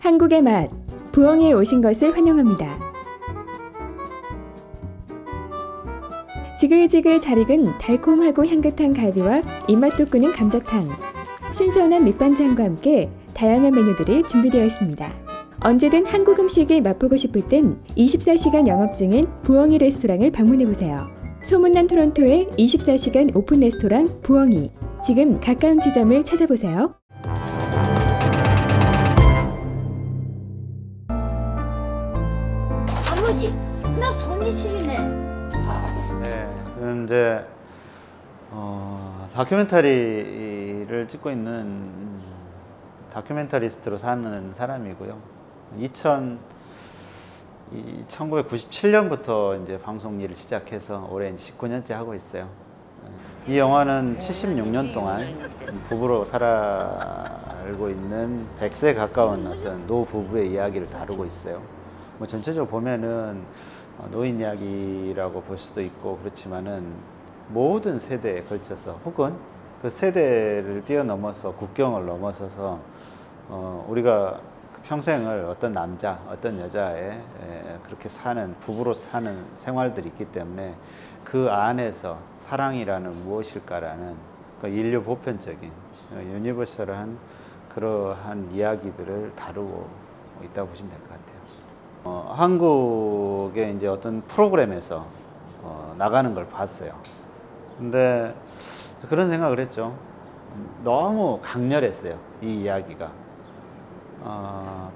한국의 맛, 부엉이에 오신 것을 환영합니다. 지글지글 잘 익은 달콤하고 향긋한 갈비와 입맛 돋구는 감자탕, 신선한 밑반찬과 함께 다양한 메뉴들이 준비되어 있습니다. 언제든 한국 음식이 맛보고 싶을 땐 24시간 영업 중인 부엉이 레스토랑을 방문해보세요. 소문난 토론토의 24시간 오픈 레스토랑 부엉이. 지금 가까운 지점을 찾아보세요. 아버지, 나 손이시리네. 네, 저는 이제 다큐멘터리를 찍고 있는 다큐멘터리스트로 사는 사람이고요. 1997년부터 이제 방송 일을 시작해서 올해 이제 19년째 하고 있어요. 이 영화는 76년 동안 부부로 살아알고 있는 100세 가까운 어떤 노 부부의 이야기를 다루고 있어요. 뭐 전체적으로 보면은 노인 이야기라고 볼 수도 있고 그렇지만은 모든 세대에 걸쳐서 혹은 그 세대를 뛰어넘어서 국경을 넘어서서 우리가 평생을 어떤 남자, 어떤 여자에 그렇게 사는 부부로 사는 생활들이 있기 때문에 그 안에서 사랑이라는 무엇일까라는 그 인류 보편적인 유니버설한 그러한 이야기들을 다루고 있다고 보시면 될 것 같아요. 한국의 이제 어떤 프로그램에서 나가는 걸 봤어요. 근데 그런 생각을 했죠. 너무 강렬했어요. 이 이야기가.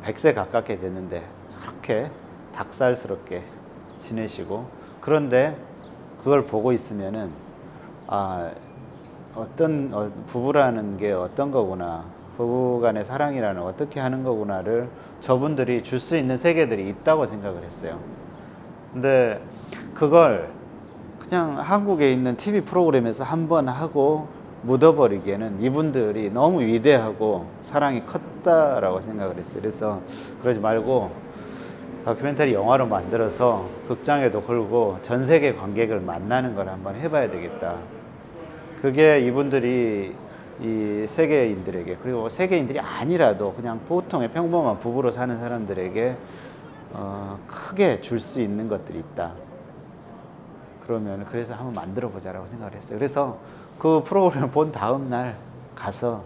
100세 가깝게 됐는데 저렇게 닭살스럽게 지내시고, 그런데 그걸 보고 있으면은 어떤 부부라는 게 어떤 거구나, 부부간의 사랑이라는 어떻게 하는 거구나를 저분들이 줄 수 있는 세계들이 있다고 생각을 했어요. 근데 그걸 그냥 한국에 있는 TV 프로그램에서 한번 하고 묻어버리기에는 이분들이 너무 위대하고 사랑이 컸다라고 생각을 했어요. 그래서 그러지 말고 다큐멘터리 영화로 만들어서 극장에도 걸고 전 세계 관객을 만나는 걸 한번 해봐야 되겠다. 그게 이분들이 이 세계인들에게, 그리고 세계인들이 아니라도 그냥 보통의 평범한 부부로 사는 사람들에게 크게 줄 수 있는 것들이 있다. 그러면 그래서 한번 만들어 보자라고 생각을 했어요. 그래서 그 프로그램을 본 다음 날 가서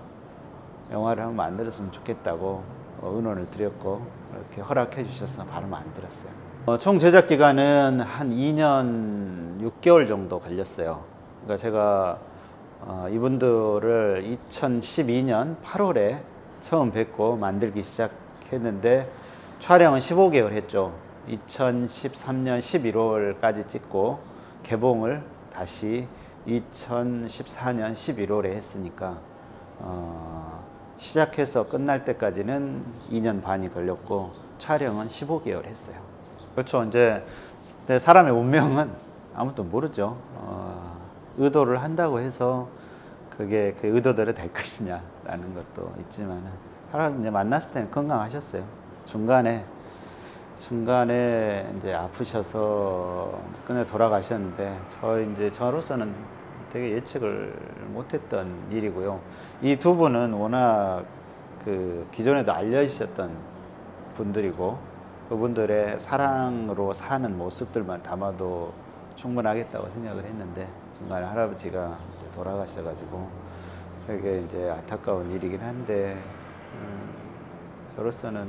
영화를 한번 만들었으면 좋겠다고 의논을 드렸고, 이렇게 허락해 주셔서 바로 만들었어요. 총 제작 기간은 한 2년 6개월 정도 걸렸어요. 그러니까 제가 이분들을 2012년 8월에 처음 뵙고 만들기 시작했는데 촬영은 15개월 했죠. 2013년 11월까지 찍고 개봉을 다시 2014년 11월에 했으니까 시작해서 끝날 때까지는 2년 반이 걸렸고 촬영은 15개월 했어요. 그렇죠. 이제 사람의 운명은 아무도 모르죠. 의도를 한다고 해서 그게 그 의도대로 될 것이냐라는 것도 있지만, 사람 이제 만났을 때는 건강하셨어요. 중간에 이제 아프셔서 끝내 돌아가셨는데, 저로서는 되게 예측을 못했던 일이고요. 이 두 분은 워낙 그 기존에도 알려주셨던 분들이고, 그분들의 사랑으로 사는 모습들만 담아도 충분하겠다고 생각을 했는데, 중간에 할아버지가 돌아가셔가지고 되게 이제 안타까운 일이긴 한데, 저로서는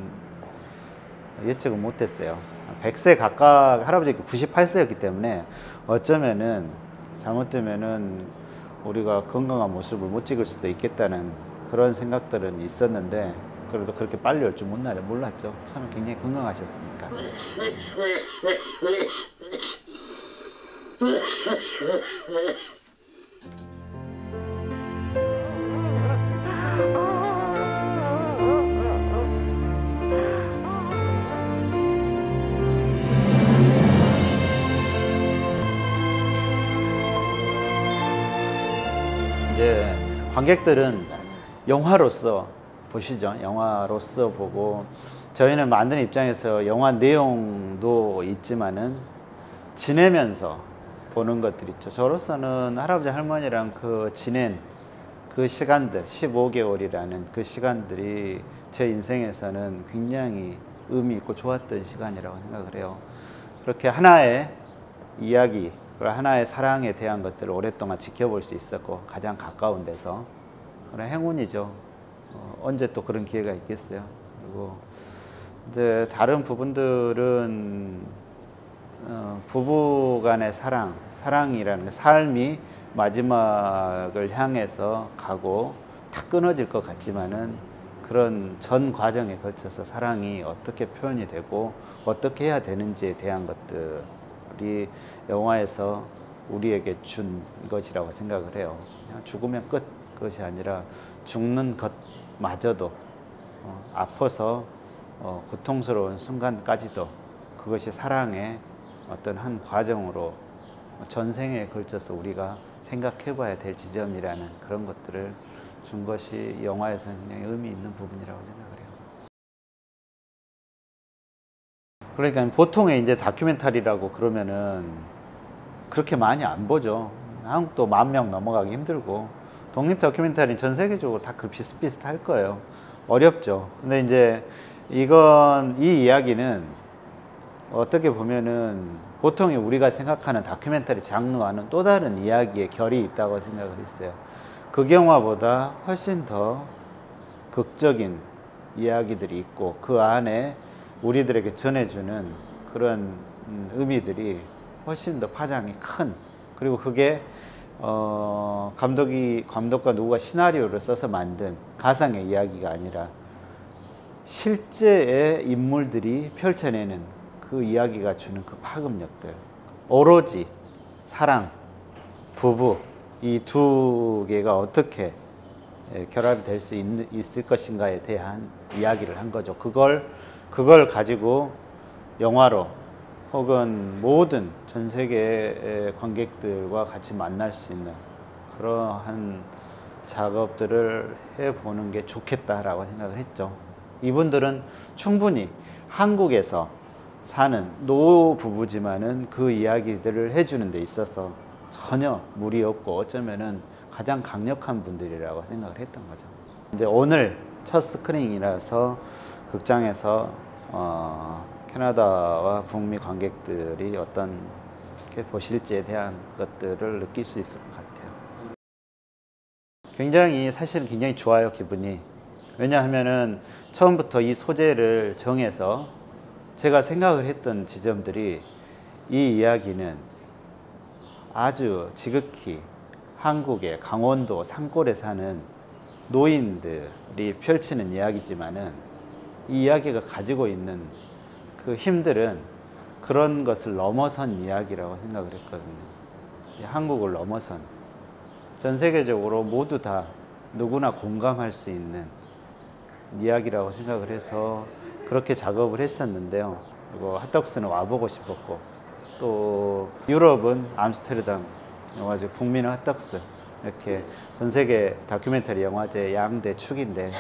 예측은 못했어요. 100세 가까이, 할아버지 98세였기 때문에 어쩌면은 잘못되면은 우리가 건강한 모습을 못 찍을 수도 있겠다는 그런 생각들은 있었는데, 그래도 그렇게 빨리 올 줄 몰랐죠. 처음에 굉장히 건강하셨으니까. 이제 관객들은 영화로서 보시죠. 영화로서 보고, 저희는 만드는 입장에서 영화 내용도 있지만은 지내면서 보는 것들 있죠. 저로서는 할아버지 할머니랑 그 지낸 그 그 시간들, 15개월이라는 그 시간들이 제 인생에서는 굉장히 의미 있고 좋았던 시간이라고 생각을 해요. 그렇게 하나의 이야기, 하나의 사랑에 대한 것들을 오랫동안 지켜볼 수 있었고 가장 가까운 데서 그런 행운이죠. 언제 또 그런 기회가 있겠어요. 그리고 이제 다른 부분들은 부부간의 사랑이라는 게 삶이 마지막을 향해서 가고 다 끊어질 것 같지만은 그런 전 과정에 걸쳐서 사랑이 어떻게 표현이 되고 어떻게 해야 되는지에 대한 것들이 영화에서 우리에게 준 것이라고 생각을 해요. 그냥 죽으면 끝 그것이 아니라 죽는 것마저도 아파서 고통스러운 순간까지도 그것이 사랑의 어떤 한 과정으로 전생에 걸쳐서 우리가 생각해 봐야 될 지점이라는 그런 것들을 준 것이 영화에서는 굉장히 의미 있는 부분이라고 생각을 해요. 그러니까 보통의 이제 다큐멘터리라고 그러면은 그렇게 많이 안 보죠. 한국도 10,000명 넘어가기 힘들고 독립 다큐멘터리는 전 세계적으로 다 그 비슷비슷할 거예요. 어렵죠. 근데 이제 이 이야기는 어떻게 보면은 보통의 우리가 생각하는 다큐멘터리 장르와는 또 다른 이야기의 결이 있다고 생각을 했어요. 극영화보다 훨씬 더 극적인 이야기들이 있고 그 안에 우리들에게 전해주는 그런 의미들이 훨씬 더 파장이 큰, 그리고 그게 감독과 누구가 시나리오를 써서 만든 가상의 이야기가 아니라 실제의 인물들이 펼쳐내는 그 이야기가 주는 그 파급력들, 오로지 사랑, 부부 이 두 개가 어떻게 결합이 될 수 있을 것인가에 대한 이야기를 한 거죠. 그걸 가지고 영화로 혹은 모든 전 세계의 관객들과 같이 만날 수 있는 그러한 작업들을 해보는 게 좋겠다라고 생각을 했죠. 이분들은 충분히 한국에서 사는 노부부지만은 그 이야기들을 해주는 데 있어서 전혀 무리 없고 어쩌면은 가장 강력한 분들이라고 생각을 했던 거죠. 이제 오늘 첫 스크린이라서 극장에서 캐나다와 북미 관객들이 어떻게 보실지에 대한 것들을 느낄 수 있을 것 같아요. 사실은 굉장히 좋아요, 기분이. 왜냐하면은 처음부터 이 소재를 정해서 제가 생각을 했던 지점들이 이 이야기는 아주 지극히 한국의 강원도 산골에 사는 노인들이 펼치는 이야기지만은 이 이야기가 가지고 있는 그 힘들은 그런 것을 넘어선 이야기라고 생각을 했거든요. 한국을 넘어선 전 세계적으로 모두 다 누구나 공감할 수 있는 이야기라고 생각을 해서 그렇게 작업을 했었는데요. 그리고 핫덕스는 와보고 싶었고 또 유럽은 암스테르담 영화제, 북미는 핫덕스, 이렇게 전 세계 다큐멘터리 영화제 양대 축인데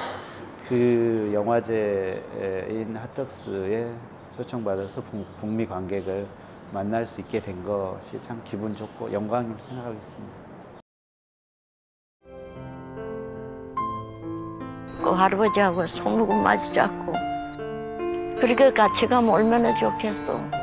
그 영화제인 핫덕스에 초청받아서 북미 관객을 만날 수 있게 된 것이 참 기분 좋고 영광이라고 생각하고 있습니다. 그 할아버지하고 손목을 마주 잡고 그렇게 같이 가면 얼마나 좋겠어.